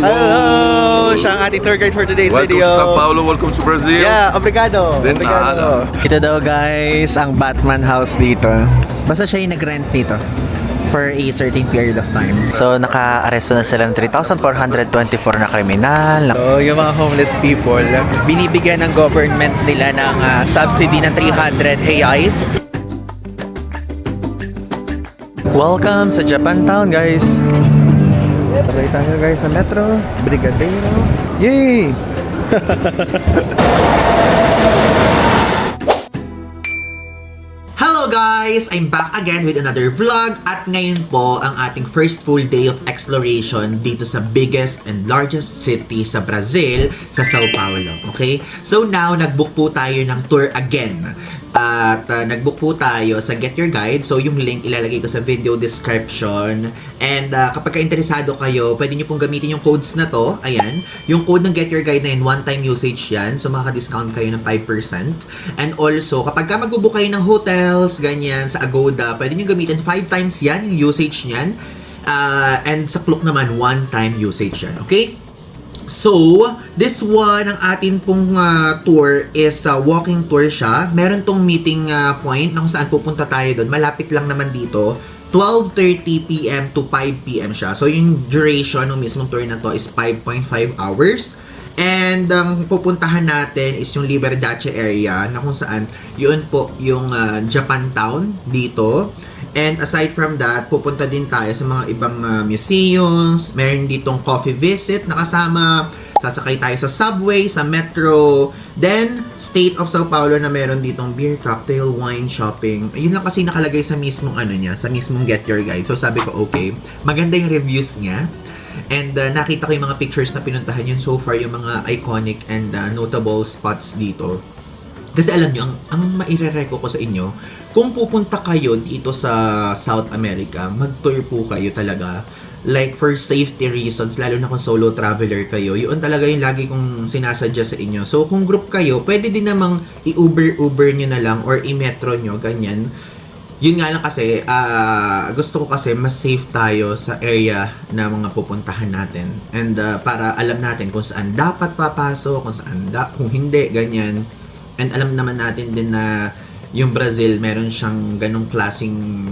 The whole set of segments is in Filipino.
Hello! Siya ang ating tour guide for today's Welcome video. to Sao Paulo, welcome to Brazil. Yeah, obrigado. De nada. Ito daw guys, ang Batman house dito. Basta siya yung nag-rent dito for a certain period of time. So, naka-aresto na sila ng 3,424 na kriminal. So, yung mga homeless people, binibigyan ng government nila ng subsidy ng 300 reais. Welcome sa Japantown, guys. Sabay tayo guys sa Metro Brigadeiro. Yay! Hello guys! I'm back again with another vlog at ngayon po ang ating first full day of exploration dito sa biggest and largest city sa Brazil, sa Sao Paulo. Okay? So now, nag-book po tayo ng tour again. At nag-book po tayo sa Get Your Guide. So yung link ilalagay ko sa video description. And kapag ka-interesado kayo, pwede nyo pong gamitin yung codes na to. Ayan. Yung code ng Get Your Guide na yun, one-time usage yan. So makaka-discount kayo ng 5%. And also, kapag ka mag-book kayo ng hotels, ganyan, sa Agoda, pwede nyo gamitin 5 times yan, yung usage niyan. And sa Klook naman, one-time usage yan. Okay? So, this one, ang atin pong tour is walking tour siya. Meron tong meeting point na kung saan pupunta tayo doon. Malapit lang naman dito. 12:30 p.m. to 5 p.m. siya. So, yung duration ng mismong tour na to is 5.5 hours. And ang pupuntahan natin is yung Liberdade area na kung saan yun po yung Japantown dito. And aside from that, pupunta din tayo sa mga ibang museums. Meron ditong coffee visit na kasama. Sasakay tayo sa subway, sa metro. Then, State of Sao Paulo na meron ditong beer, cocktail, wine, shopping. Yun lang kasi nakalagay sa mismong ano niya, sa mismong Get Your Guide. So sabi ko, okay, maganda yung reviews niya. And nakita ko yung mga pictures na pinuntahan yun so far, yung mga iconic and notable spots dito. Kasi alam nyo, ang maire-reco ko sa inyo, kung pupunta kayo dito sa South America, mag-tour po kayo talaga. Like for safety reasons, lalo na kung solo traveler kayo, yun talaga yung lagi kong sinasadya sa inyo. So kung group kayo, pwede din namang i-Uber nyo na lang or i-metro nyo, ganyan. Yun nga lang kasi, gusto ko kasi mas safe tayo sa area na mga pupuntahan natin. And para alam natin kung saan dapat papasok, kung saan kung hindi, ganyan. And alam naman natin din na yung Brazil, meron siyang ganong klaseng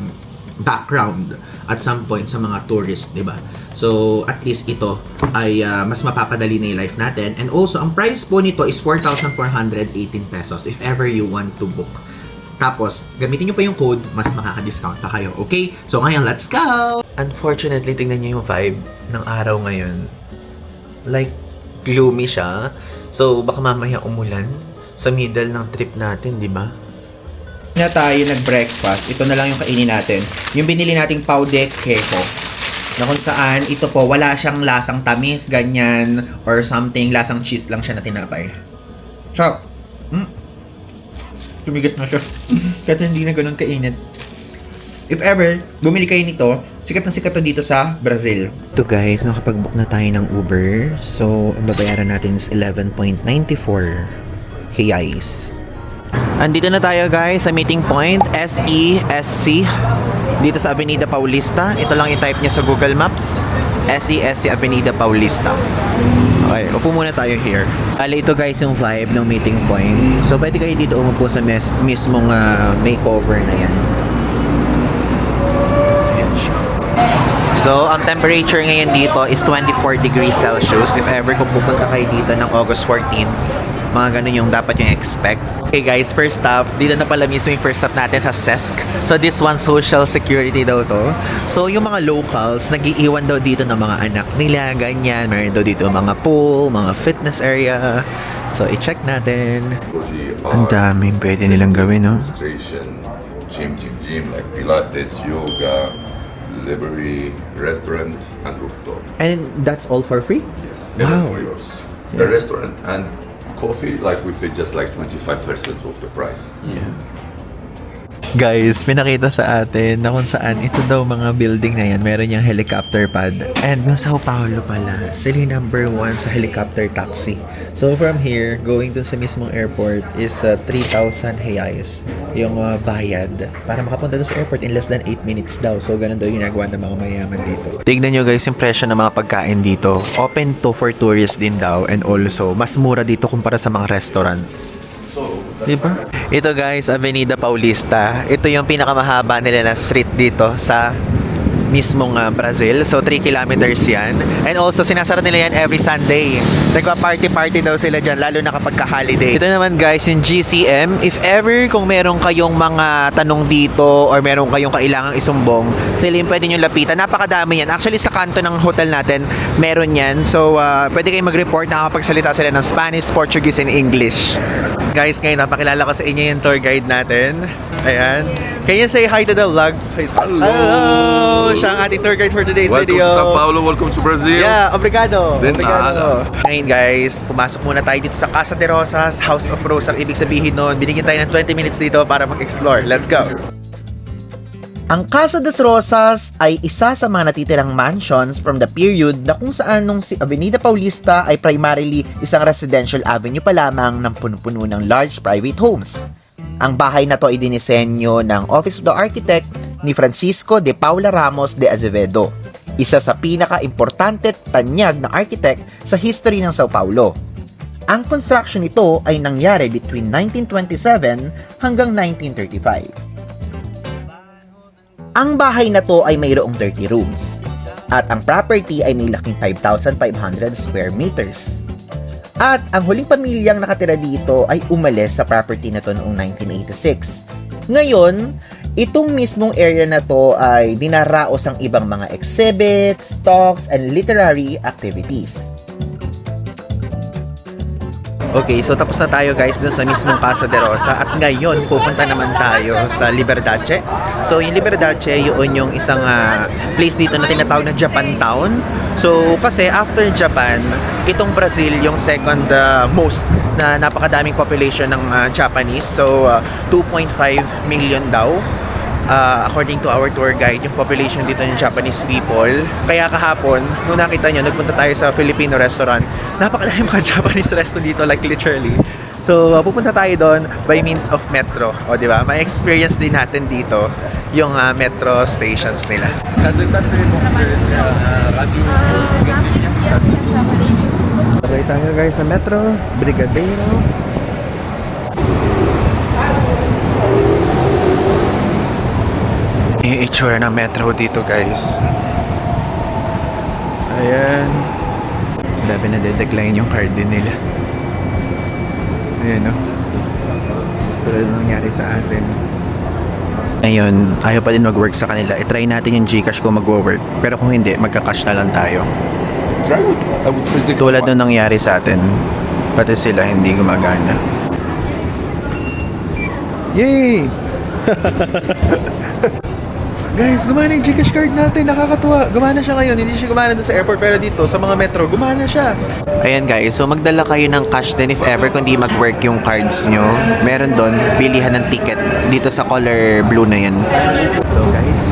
background at some point sa mga tourists, di ba? So, at least ito ay mas mapapadali na yung life natin. And also, ang price po nito is 4,418 pesos if ever you want to book. Tapos, gamitin nyo pa yung code, mas makaka-discount pa kayo. Okay? So, ngayon, let's go! Unfortunately, tingnan nyo yung vibe ng araw ngayon. Like, gloomy siya. So, baka mamaya umulan sa middle ng trip natin, di ba? Na tayo nag-breakfast. Ito na lang yung kainin natin. Yung binili nating pau de quejo. Na kung saan, ito po, wala siyang lasang tamis, ganyan, or something, lasang cheese lang siya na tinapay. So, tumigas na siya. Kahit hindi na ganun kainit. If ever, bumili kayo nito, sikat na sikat to dito sa Brazil. Ito guys, nakapag-book na tayo ng Uber. So, ang babayaran natin is 11.94 reais. Andito na tayo guys sa meeting point, SESC. Dito sa Avenida Paulista. Ito lang i-type nyo sa Google Maps. SESC Avenida Paulista. Okay, upo muna tayo here. Ala, ito guys yung vibe ng meeting point. So, pwede kayo dito umupo sa mismong makeover na yan. Ayan siya. So, ang temperature ngayon dito is 24 degrees Celsius. If ever kung pupunta kayo dito ng August 14, mga ganun yung dapat yung expect. Okay guys, first stop, dito na pala mismo yung first stop natin sa SESC. So this one, social security daw to. So yung mga locals, nag-iiwan daw dito ng mga anak nila, ganyan. Meron daw dito mga pool, mga fitness area. So i-check natin. Ang daming pwede nilang gawin, no? Gym, like Pilates, yoga, library, restaurant, and rooftop. And that's all for free? Yes, Wow. for yours. The restaurant and coffee, like we pay just like 25% of the price. Yeah. Guys, pinakita sa atin na kung saan ito daw mga building na yan, meron yung helicopter pad. And yung Sao Paulo pala, sila yung number 1 sa helicopter taxi. So from here, going dun sa mismong airport is 3,000 reais yung bayad para makapunta dun sa airport in less than 8 minutes daw. So ganun daw yung ginagawa ng mga mayaman dito. Tignan nyo guys yung presyo ng mga pagkain dito. Open to for tourists din daw, and also mas mura dito kumpara sa mga restaurant. Diba? Ito guys, Avenida Paulista. Ito yung pinakamahaba nila na street dito sa mismong Brazil. So 3 kilometers yan. And also sinasara nila yan every Sunday. Nagpa-party-party daw sila dyan, lalo na kapag ka-holiday. Ito naman guys, yung GCM. If ever kung meron kayong mga tanong dito or meron kayong kailangang isumbong, sila yung pwede nyo lapitan. Napakadami yan. Actually sa kanto ng hotel natin, meron yan. So pwede kayong mag-report, nakakapagsalita sila ng Spanish, Portuguese, and English. Guys, ngayon napakilala ko sa inyo yung tour guide natin. Ayan. Can you say hi to the vlog? Hello. Hello! Siya ang ating tour guide for today's Welcome video. to Sao Paulo, welcome to Brazil. Yeah, obrigado. De Obrigado. nada. Ngayon guys, pumasok muna tayo dito sa Casa de Rosas, House of Rose. Ang ibig sabihin nun, binigyan tayo ng 20 minutes dito para mag-explore. Let's go! Ang Casa de Rosas ay isa sa mga natitirang mansions from the period na kung saan nung si Avenida Paulista ay primarily isang residential avenue pa lamang ng puno-puno ng large private homes. Ang bahay na to ay dinisenyo ng Office of the Architect ni Francisco de Paula Ramos de Azevedo, isa sa pinaka-importante at tanyag na architect sa history ng Sao Paulo. Ang construction nito ay nangyari between 1927 hanggang 1935. Ang bahay na to ay mayroong 30 rooms at ang property ay may laking 5,500 square meters. At ang huling pamilyang nakatira dito ay umalis sa property na to noong 1986. Ngayon, itong mismong area na to ay dinaraos ang ibang mga exhibits, talks, and literary activities. Okay, so tapos na tayo guys dun sa mismong Casa de Rosa at ngayon pupunta naman tayo sa Liberdade. So yung Liberdade, yun yung isang place dito na tinatawag na Japan Town. So kasi after Japan, itong Brazil yung second most na napakadaming population ng Japanese. So 2.5 million daw. According to our tour guide, yung population dito ng Japanese people. Kaya kahapon, nung nakita nyo, nagpunta tayo sa Filipino restaurant. Napakadami mga Japanese restaurant dito, like literally. So, pupunta tayo doon by means of metro. O, di ba? May experience din natin dito yung metro stations nila. Sabay tayo guys sa metro, Brigadeiro. Yung itsura ng metro dito guys. Ayan. Labi na dedecline yung card din nila. Ayan o. Tulad ng nangyari sa atin. Ngayon, ayaw pa din mag-work sa kanila. I-try natin yung Gcash kung mag-work. Pero kung hindi, magka-cash na lang tayo. Tulad nung nangyari sa atin. Pati sila hindi gumagana. Yay! Guys, gumana yung Gcash card natin. Nakakatuwa. Gumana siya ngayon. Hindi siya gumana doon sa airport. Pero dito, sa mga metro, gumana siya. Ayan guys, so magdala kayo ng cash din if ever kung di mag-work yung cards nyo. Meron doon, bilihan ng ticket dito sa color blue na yan. So guys,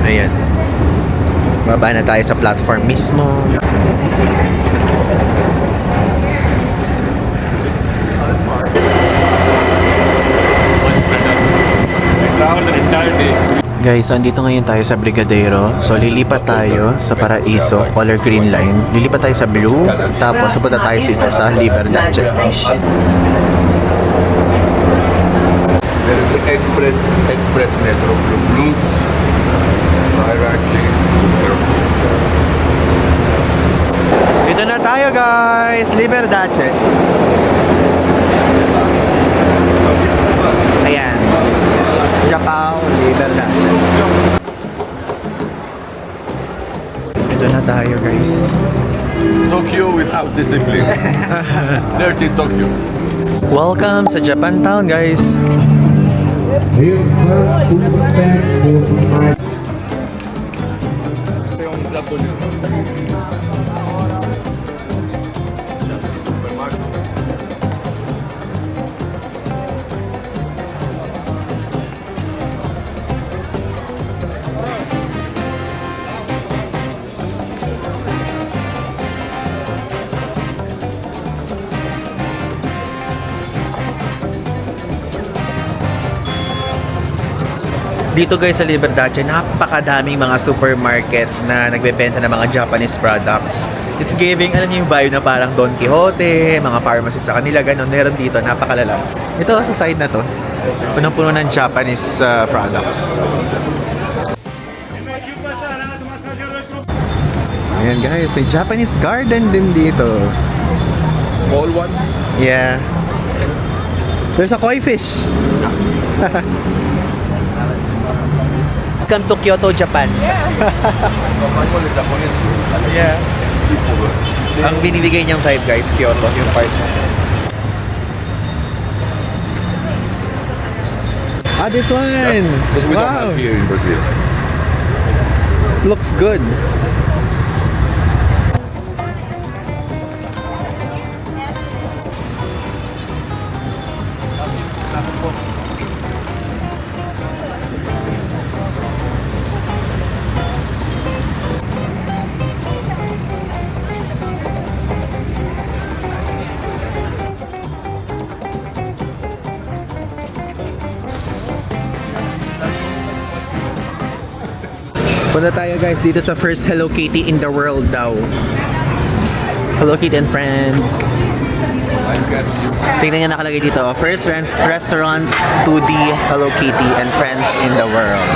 ayan. Baba na tayo sa platform mismo. Guys, so andito ngayon tayo sa Brigadeiro. So lilipat tayo sa Paraiso, color green line. Lilipat tayo sa blue, tapos pupunta tayo sa Liberdade. There is the express metro from Blues directly to the airport. Dito na tayo guys, Liberdade. Ayan. Japan, Liberdade. Ito na tayo guys. Tokyo without discipline. Dirty Tokyo. Welcome sa Japan Town guys. Dito guys sa Libertad, napakadaming mga supermarket na nagbebenta ng mga Japanese products. It's giving, alam niyo yung vibe na parang Don Quixote, mga pharmacy sa kanila, ganun. Meron dito, napakalala. Ito sa side na to, punong-puno ng Japanese products. Ayan guys, may Japanese garden din dito. Small one. Yeah. There's a koi fish. Welcome to Kyoto, Japan. Yeah. Ang binibigay niyang vibe guys, Kyoto, yung part. Ah, this one! Because we don't Wow! have here in Brazil. Looks good. Punta tayo guys dito sa first Hello Kitty in the world daw. Hello Kitty and Friends. I got you. Tingnan niya nakalagay dito. First restaurant to the Hello Kitty and Friends in the world.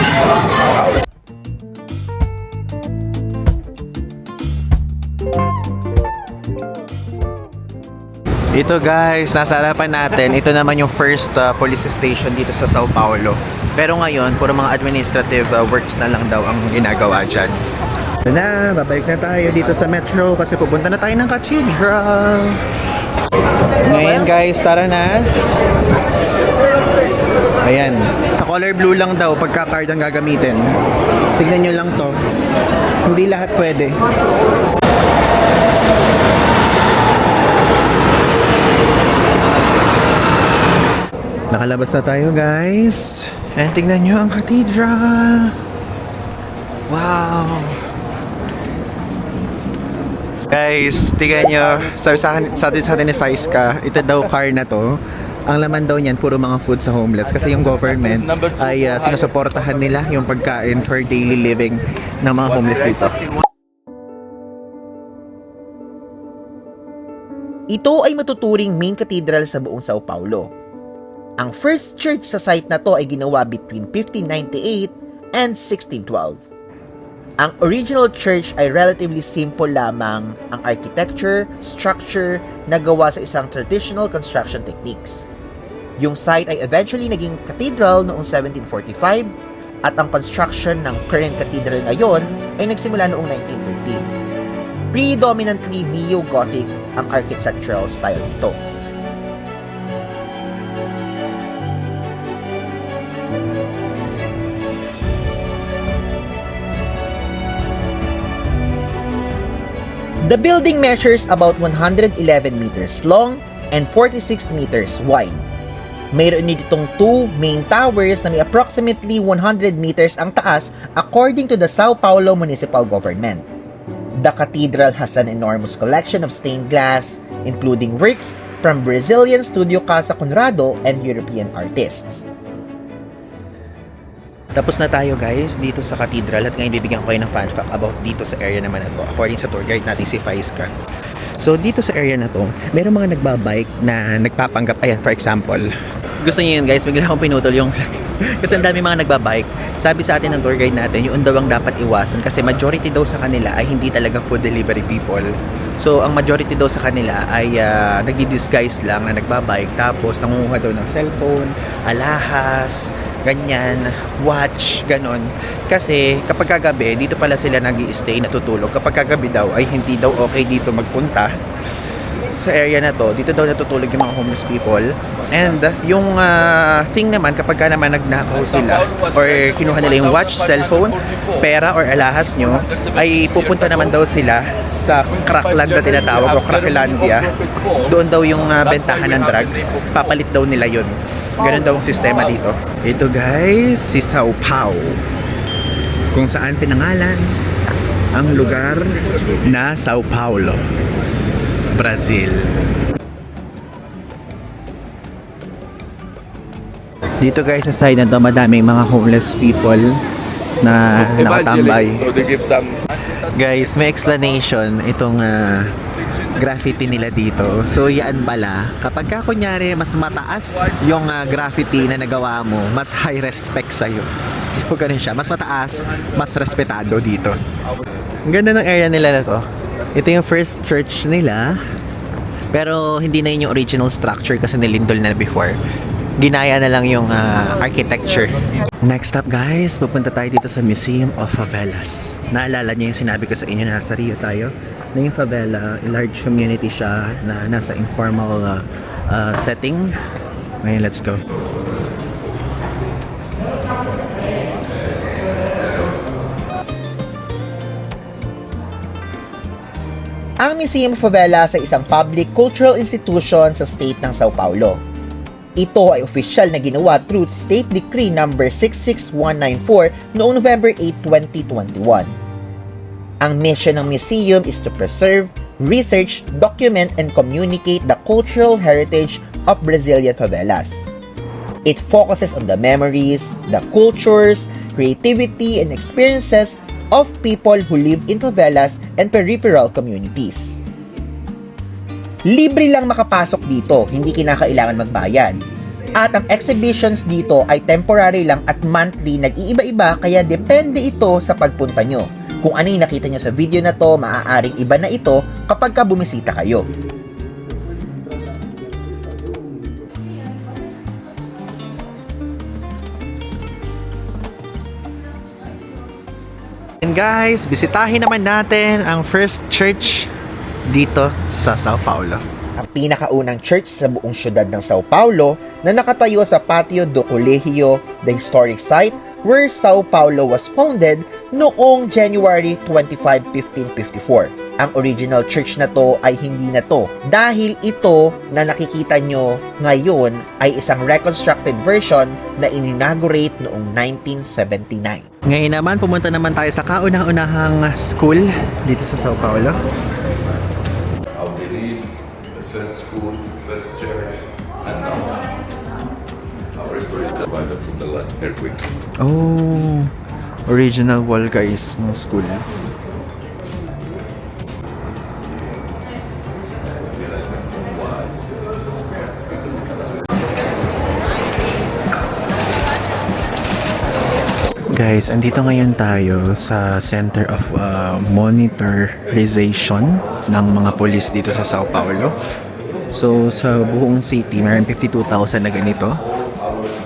Ito guys, nasa harapan natin. Ito naman yung first police station dito sa Sao Paulo. Pero ngayon, puro mga administrative works na lang daw ang ginagawa dyan. Ito na, babalik na tayo dito sa metro kasi pupunta na tayo ng Cathedral. Ngayon guys, tara na. Ayan, sa color blue lang daw pagka card ang gagamitin. Tignan nyo lang to. Hindi lahat pwede. Nakalabas na tayo guys. And tingnan nyo ang cathedral. Wow. Guys, tingnan nyo. Sabi sa atin ni Faiska, ito daw car na to. Ang laman daw niyan, puro mga food sa homeless. Kasi yung government ay sinusuportahan nila yung pagkain for daily living ng mga homeless dito. Ito ay matuturing main cathedral sa buong Sao Paulo. Ang first church sa site na to ay ginawa between 1598 and 1612. Ang original church ay relatively simple lamang ang architecture, structure na gawa sa isang traditional construction techniques. Yung site ay eventually naging cathedral noong 1745 at ang construction ng current cathedral ngayon ay nagsimula noong 1913. Predominantly neo-Gothic ang architectural style nito. The building measures about 111 meters long and 46 meters wide. Mayroon ditong two main towers na may approximately 100 meters ang taas according to the Sao Paulo Municipal Government. The cathedral has an enormous collection of stained glass, including works from Brazilian studio Casa Conrado and European artists. Tapos na tayo guys dito sa cathedral at ngayon bibigyan ko kayo ng fun fact about dito sa area naman na to according sa tour guide natin si Faiska. So dito sa area na to, mayroong mga nagbabike na nagpapanggap. Ayan, for example, gusto niyo yun guys, bigla akong pinutol yung kasi ang dami mga nagbabike. Sabi sa atin ng tour guide natin, yung daw ang dapat iwasan kasi majority daw sa kanila ay hindi talaga food delivery people. So ang majority daw sa kanila ay nagdi-disguise lang na nagbabike tapos nangunguha daw ng cellphone, alahas, ganyan, watch, ganon. Kasi kapag kagabi, dito pala sila nag-i-stay, natutulog. Kapag kagabi daw ay hindi daw okay dito magpunta sa area na to. Dito daw natutulog yung mga homeless people. And yung thing naman, kapag ka naman nagnakaw sila or kinuha nila yung watch, cellphone, pera or alahas nyo, ay pupunta naman daw sila sa Crackland na tinatawag o Cracklandia. Doon daw yung bentahan ng drugs. Papalit daw nila yun. Ganun daw ang sistema dito. Ito guys, si Sao Paulo. Kung saan pinangalan ang lugar na Sao Paulo, Brazil. Dito guys, sa side na to, madaming mga homeless people na nakatambay. So they give some... Guys, may explanation itong graffiti nila dito. So yan pala, kapag ka kunyari mas mataas yung graffiti na nagawa mo, mas high respect sa'yo. So ganun siya, mas mataas, mas respetado dito. Ang ganda ng area nila na to. Ito yung first church nila, pero hindi na yun yung original structure kasi nilindol na before. Ginaya na lang yung architecture. Next up guys, pupunta tayo dito sa Museum of Favelas. Naalala niyo yung sinabi ko sa inyo na nasa Rio tayo? Na yung favela, large community siya na nasa informal setting. Ngayon, let's go. Ang Museum of Favelas ay isang public cultural institution sa state ng Sao Paulo. Ito ay opisyal na ginawa through State Decree No. 66194 noong November 8, 2021. Ang mission ng museum is to preserve, research, document, and communicate the cultural heritage of Brazilian favelas. It focuses on the memories, the cultures, creativity, and experiences of people who live in favelas and peripheral communities. Libre lang makapasok dito, hindi kinakailangan magbayad. At ang exhibitions dito ay temporary lang at monthly, nag-iiba-iba kaya depende ito sa pagpunta nyo. Kung ano yung nakita nyo sa video na to, maaaring iba na ito kapag ka bumisita kayo. And guys, bisitahin naman natin ang first church dito sa Sao Paulo. Ang pinakaunang church sa buong syudad ng Sao Paulo na nakatayo sa Patio do Colegio, the historic site where Sao Paulo was founded noong January 25, 1554. Ang original church na to ay hindi na to dahil ito na nakikita nyo ngayon ay isang reconstructed version na inaugurate noong 1979. Ngayon naman, pumunta naman tayo sa kaunang-unahang school dito sa Sao Paulo. I believe the first school, first church, and now our restored from the last earthquake. Oh, original wall guys ng school. Guys, andito ngayon tayo sa Center of Monitorization ng mga police dito sa Sao Paulo. So, sa buong city, mayroon 52,000 na ganito.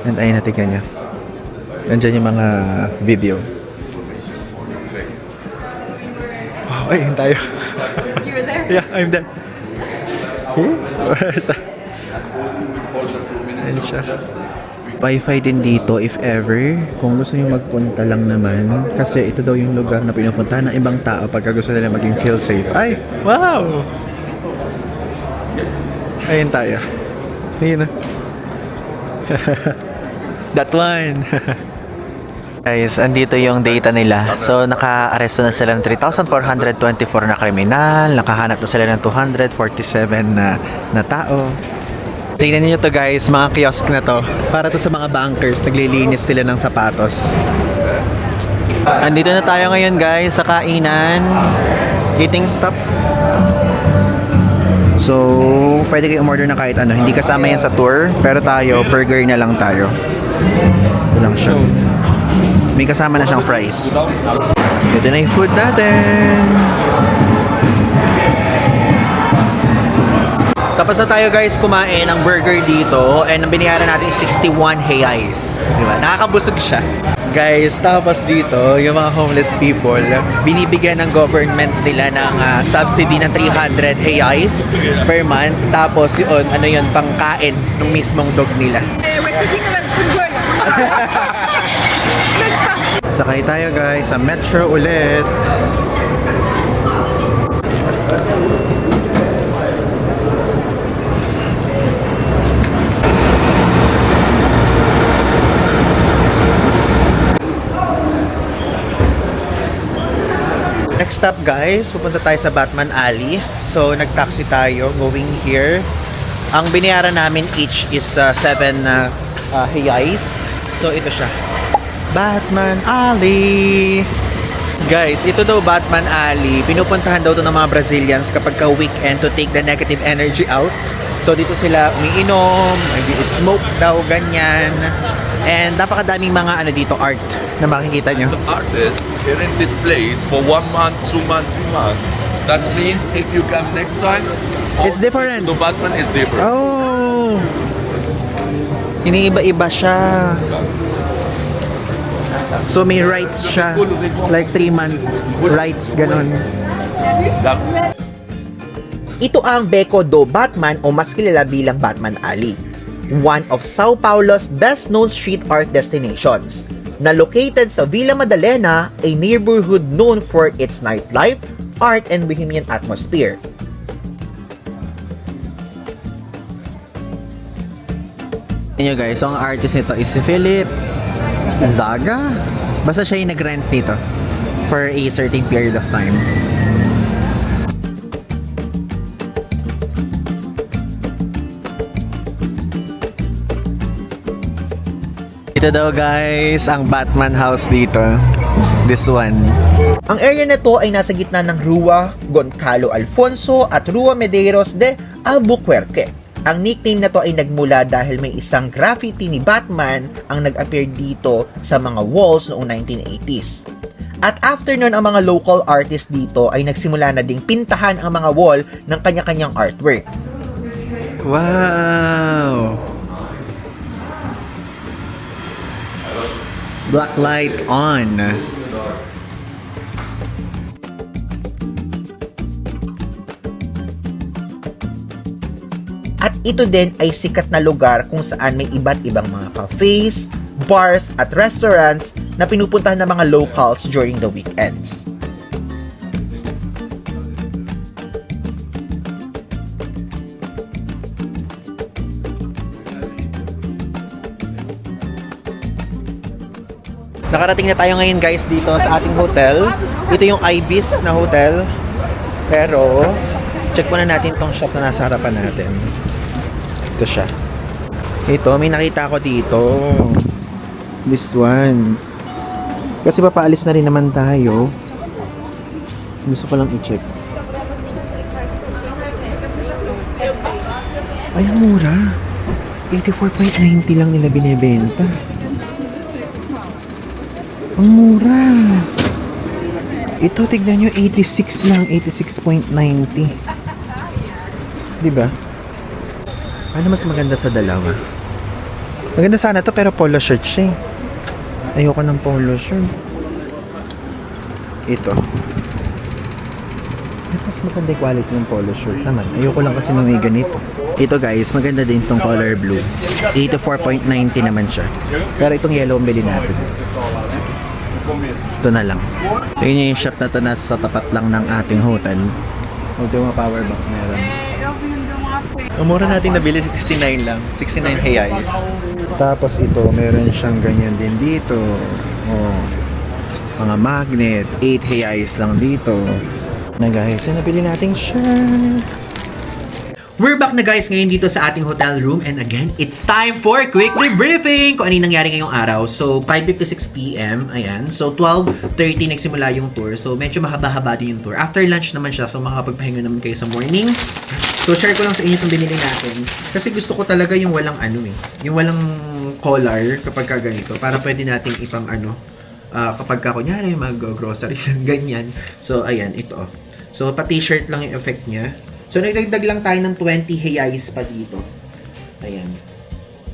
And ayun, natignan nyo. Nandyan yung mga video. Wow, ayun tayo. You were there? Yeah, I'm there. Who? Where's that? Ayun siya. Wi-Fi din dito if ever, kung gusto nyo magpunta lang naman, kasi ito daw yung lugar na pinupunta ng ibang tao pagka gusto nila maging feel safe. Ay! Wow! Ayun tayo. Ayun na. That one! Guys, andito yung data nila. So, naka-aresto na sila ng 3,424 na kriminal, nakahanap na sila ng 247 na tao. Tingnan niyo to guys, mga kiosk na to. Para to sa mga bankers, naglilinis sila ng sapatos. Andito na tayo ngayon guys sa kainan. Eating stop. So, pwede kayo umorder na kahit ano. Hindi kasama yan sa tour, pero tayo, burger na lang tayo. Ito lang siya. May kasama na siyang fries. Ito na yung food natin. Tapos na tayo guys kumain ng burger dito and ang binayaran natin is 61 reais. Diba? Nakakabusog siya. Guys, tapos dito, yung mga homeless people, binibigyan ng government nila ng subsidy ng 300 reais per month. Tapos yun, ano yun, pangkain ng mismong dog nila. Sakay tayo guys sa metro ulit. Next stop guys, pupunta tayo sa Batman Alley. So nag-taxi tayo going here. Ang binayaran namin each is 7 hiyais. So, ito siya. Batman Alley! Guys, ito daw Batman Alley. Pinupuntahan daw to ng mga Brazilians kapag ka weekend to take the negative energy out. So, dito sila umiinom, smoke daw, ganyan. And napakadaming mga dito, art na makikita nyo. The artist here in this place for 1 month, 2 months, 3 months. That means if you come next time, It's different. The Batman is different. Oh! Iniiba-iba siya. So may rights siya. Like 3-month rights, ganun. Ito ang Beco do Batman o mas kilala bilang Batman Alley. One of Sao Paulo's best-known street art destinations. Na located sa Villa Madalena, a neighborhood known for its nightlife, art, and bohemian atmosphere. Nyo guys, so ang artist nito is si Philip Zaga. Basta siya yung nag-rent nito for a certain period of time. Ito daw guys, ang Batman house dito. This one. Ang area na to ay nasa gitna ng Rua Goncalo Alfonso at Rua Medeiros de Albuquerque. Ang nickname na to ay nagmula dahil may isang graffiti ni Batman ang nag-appear dito sa mga walls noong 1980s. At after nun, ang mga local artists dito ay nagsimula na ding pintahan ang mga wall ng kanya-kanyang artwork. Wow! Black light on. At ito din ay sikat na lugar kung saan may iba't ibang mga cafes, bars at restaurants na pinupuntahan ng mga locals during the weekends. Nakarating na tayo ngayon guys dito sa ating hotel. Ito yung Ibis na hotel. Pero, check muna natin tong shop na nasa harapan natin. Ito siya. Ito, may nakita ko dito. This one. Kasi papaalis na rin naman tayo. Gusto ko lang i-check. Ay, ang mura. 84.90 lang nila binebenta. Ang mura. Ito, tignan nyo, 86 lang, 86.90. Diba? Ano mas maganda sa dalawa? Maganda sana to pero polo shirt siya. Ayoko ng polo shirt. Ito. Mas maganda yung quality ng polo shirt naman. Ayoko lang kasi nung may ganito. Ito guys, maganda din tong color blue. 84.90 naman siya. Pero itong yellow ang bili natin. Ito na lang. Tingnan nyo yung shop na to nasa tapat lang ng ating hotel. Ito yung mga power bank meron. Ang mura natin nabili 69 lang. 69 reais. Tapos ito, meron siyang ganyan din dito. Oh. Mga magnet, 8 reais lang dito. Na guys, yung nabili nating shirt. We're back na guys ngayon dito sa ating hotel room, and again, it's time for quick debriefing kung ano yung nangyari ngayong araw. So 5:56 PM, ayan. So 12:30 nagsimula yung tour. So medyo mahaba-haba din yung tour. After lunch naman siya, so makakapagpahinga naman kayo sa morning. So share ko lang sa inyo itong binili natin. Kasi gusto ko talaga yung walang yung walang collar kapag ka ganito. Para pwede nating ipang kapag ka kunyari mag-grocery, ganyan. So ayan, ito. So pa t-shirt lang yung effect niya. So, nagdagdag lang tayo ng 20 reais pa dito. Ayan.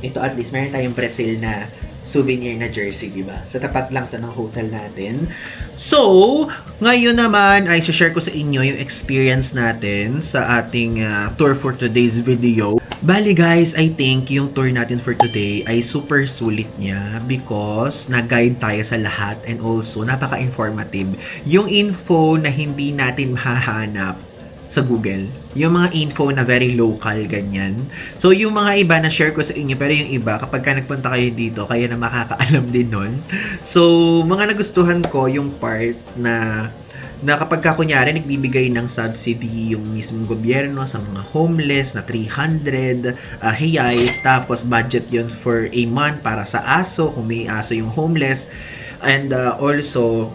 Ito at least, meron tayong Brazil na souvenir na jersey, di ba? Sa tapat lang to ng hotel natin. So, ngayon naman ay share ko sa inyo yung experience natin sa ating tour for today's video. Bali guys, I think yung tour natin for today ay super sulit niya because nag-guide tayo sa lahat and also napaka-informative. Yung info na hindi natin mahahanap sa Google. Yung mga info na very local, ganyan. So, yung mga iba na share ko sa inyo, pero yung iba, kapag ka nagpunta kayo dito, kayo na makakaalam din nun. So, mga nagustuhan ko yung part na na kapag kunyari nagbibigay ng subsidy yung mismong gobyerno sa mga homeless na 300 hiyais, tapos budget yon for a month para sa aso kung may aso yung homeless, and also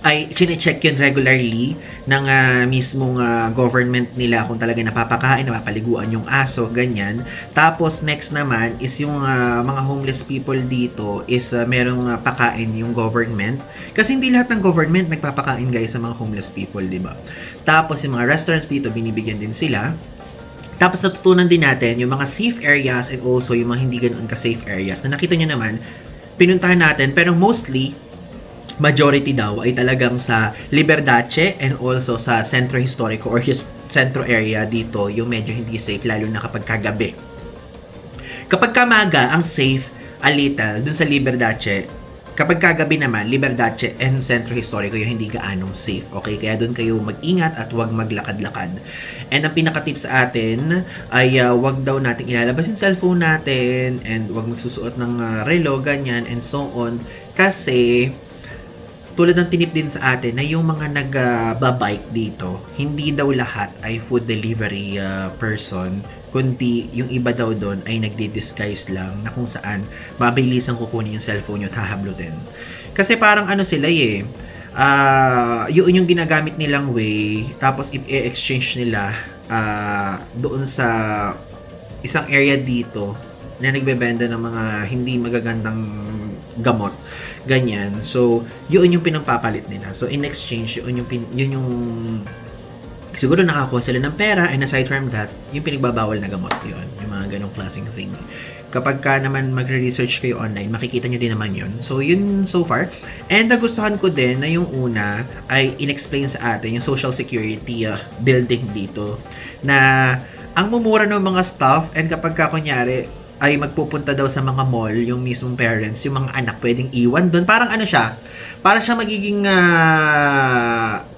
ay chine-check yun regularly ng mismong government nila kung talaga napapakain, napapaliguan yung aso, ganyan. Tapos next naman is yung mga homeless people dito is merong pakain yung government. Kasi hindi lahat ng government nagpapakain guys sa mga homeless people, di ba? Tapos yung mga restaurants dito, binibigyan din sila. Tapos natutunan din natin yung mga safe areas and also yung mga hindi ganoon ka-safe areas na nakita nyo naman, pinuntahan natin, pero mostly majority daw ay talagang sa Liberdache and also sa Centro Historico or Centro area dito yung medyo hindi safe lalo na kapag kagabi. Kapag kamaga, ang safe a little dun sa Liberdache. Kapag kagabi naman, Liberdache and Centro Historico yung hindi gaanong safe. Okay? Kaya dun kayo mag-ingat at huwag maglakad-lakad. And ang pinaka-tip sa atin ay huwag daw natin ilalabas yung cellphone natin and huwag magsusuot ng relo, ganyan, and so on. Kasi tulad ng tinip din sa atin na yung mga nagbabike dito, hindi daw lahat ay food delivery person, kundi yung iba daw doon ay nagdi-disguise lang na kung saan mabilisang kukunin yung cellphone nyo at hahablutin. Kasi parang ano sila yun yung ginagamit nilang way, tapos i-exchange nila doon sa isang area dito na nagbebenta ng mga hindi magagandang gamot, ganyan. So, yun yung pinapapalit nila. So, in exchange, yun yung siguro nakakuha sila ng pera, and aside from that, yung pinagbabawal na gamot yun. Yung mga ganong klaseng thing. Kapag ka naman magre-research kayo online, makikita nyo din naman yun. So, yun so far. And nagustuhan ko din na yung una ay in-explain sa atin yung social security building dito. Na ang mumura ng mga staff, and kapag ka kunyari, ay magpupunta daw sa mga mall, yung mismong parents, yung mga anak pwedeng iwan doon. Parang ano siya, para siya magiging,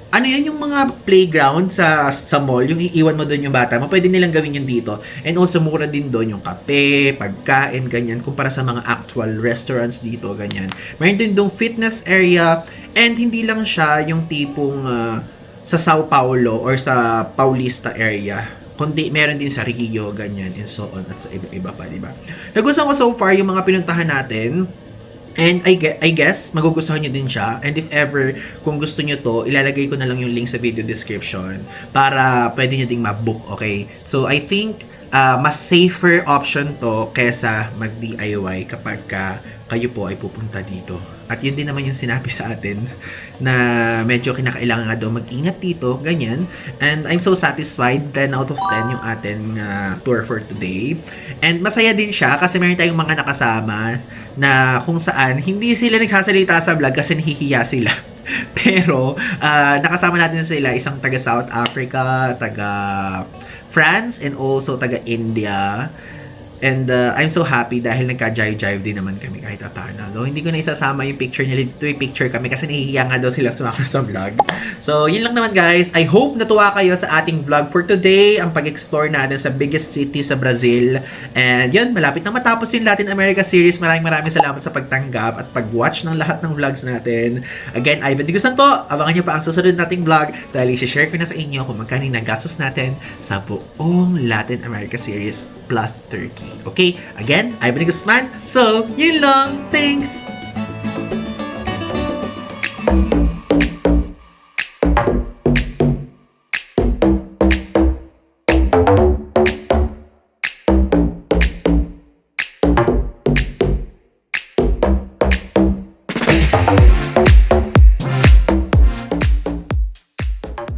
ano yan, yung mga playground sa mall, yung iiwan mo doon yung bata mo, pwede nilang gawin yun dito. And also, mura din doon yung kape, pagkain, ganyan, kumpara sa mga actual restaurants dito, ganyan. Mayroon din doon fitness area, and hindi lang siya yung tipong sa Sao Paulo or sa Paulista area, kundi meron din sa Rio, ganyan, and so on, at sa iba-iba pa, diba? Nagustuhan ko so far yung mga pinuntahan natin, and I guess, magugustuhan nyo din siya, and if ever, kung gusto nyo to, ilalagay ko na lang yung link sa video description, para pwede nyo ding mabook, okay? So, I think, mas safer option to kesa mag-DIY kapag kayo po ay pupunta dito. At yun din naman yung sinabi sa atin na medyo kinakailangan nga daw mag-ingat dito, ganyan. And I'm so satisfied, 10 out of 10 yung ating tour for today. And masaya din siya kasi meron tayong mga nakasama na kung saan hindi sila nagsasalita sa vlog kasi nahihiya sila. Pero nakasama natin sila, isang taga South Africa, taga France, and also taga India. And I'm so happy dahil nagka-jive-jive din naman kami kahit paano. No? Hindi ko na isasama yung picture nila dito, yung picture kami kasi nahihiya nga daw sila sumama sa vlog. So, yun lang naman guys. I hope natuwa kayo sa ating vlog for today. Ang pag-explore natin sa biggest city sa Brazil. And yun, malapit na matapos yung Latin America series. Maraming salamat sa pagtanggap at pag-watch ng lahat ng vlogs natin. Again, Ivan Digusan po. Abangan nyo pa ang susunod nating vlog dahil i-share ko na sa inyo kung magkano yung nagastos natin sa buong Latin America series plus Turkey. Okay? Again, Ivan Guzman. So, yun lang. Thanks!